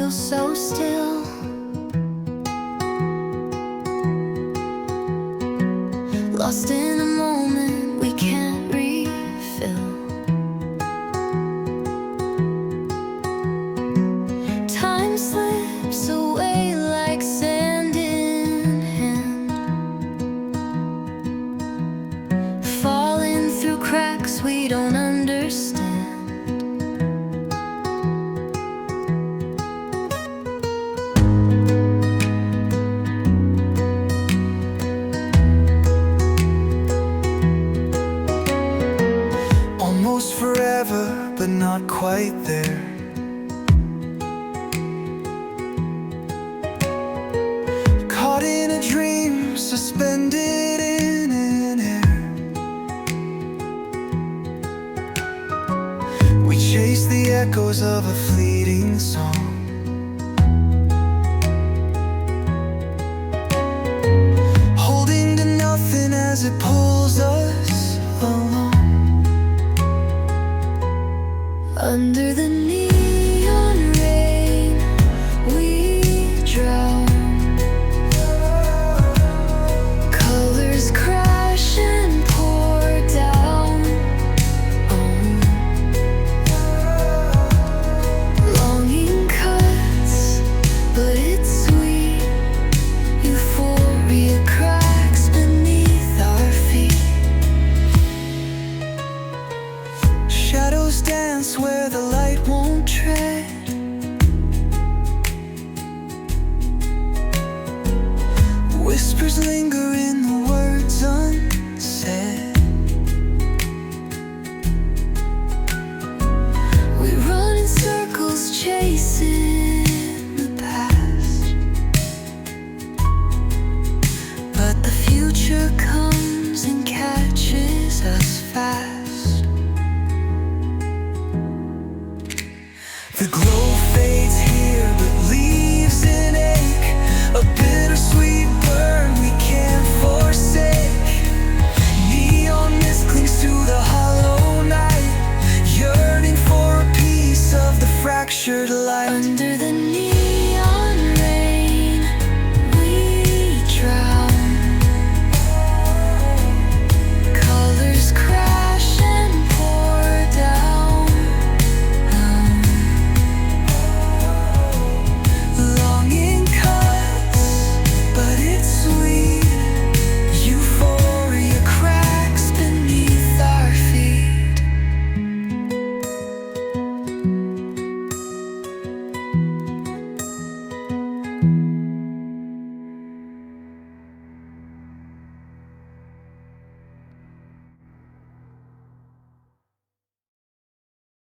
feels so still. Lost in a moment we can't refill. Time slips away like sand in hand, falling through cracks we don't understand. Almost forever, but not quite there. Caught in a dream, suspended in an air. We chase the echoes of a fleeting song, holding to nothing as it pulls us along. Under the neon rain, we drown. Colors crash and pour down. Longing cuts, but it's sweet. Euphoria cracks beneath our feet. Shadows dance where the light won't tread. Whispers linger in the words unsaid. We run in circles chasing the past, but the future comes and catches us fast.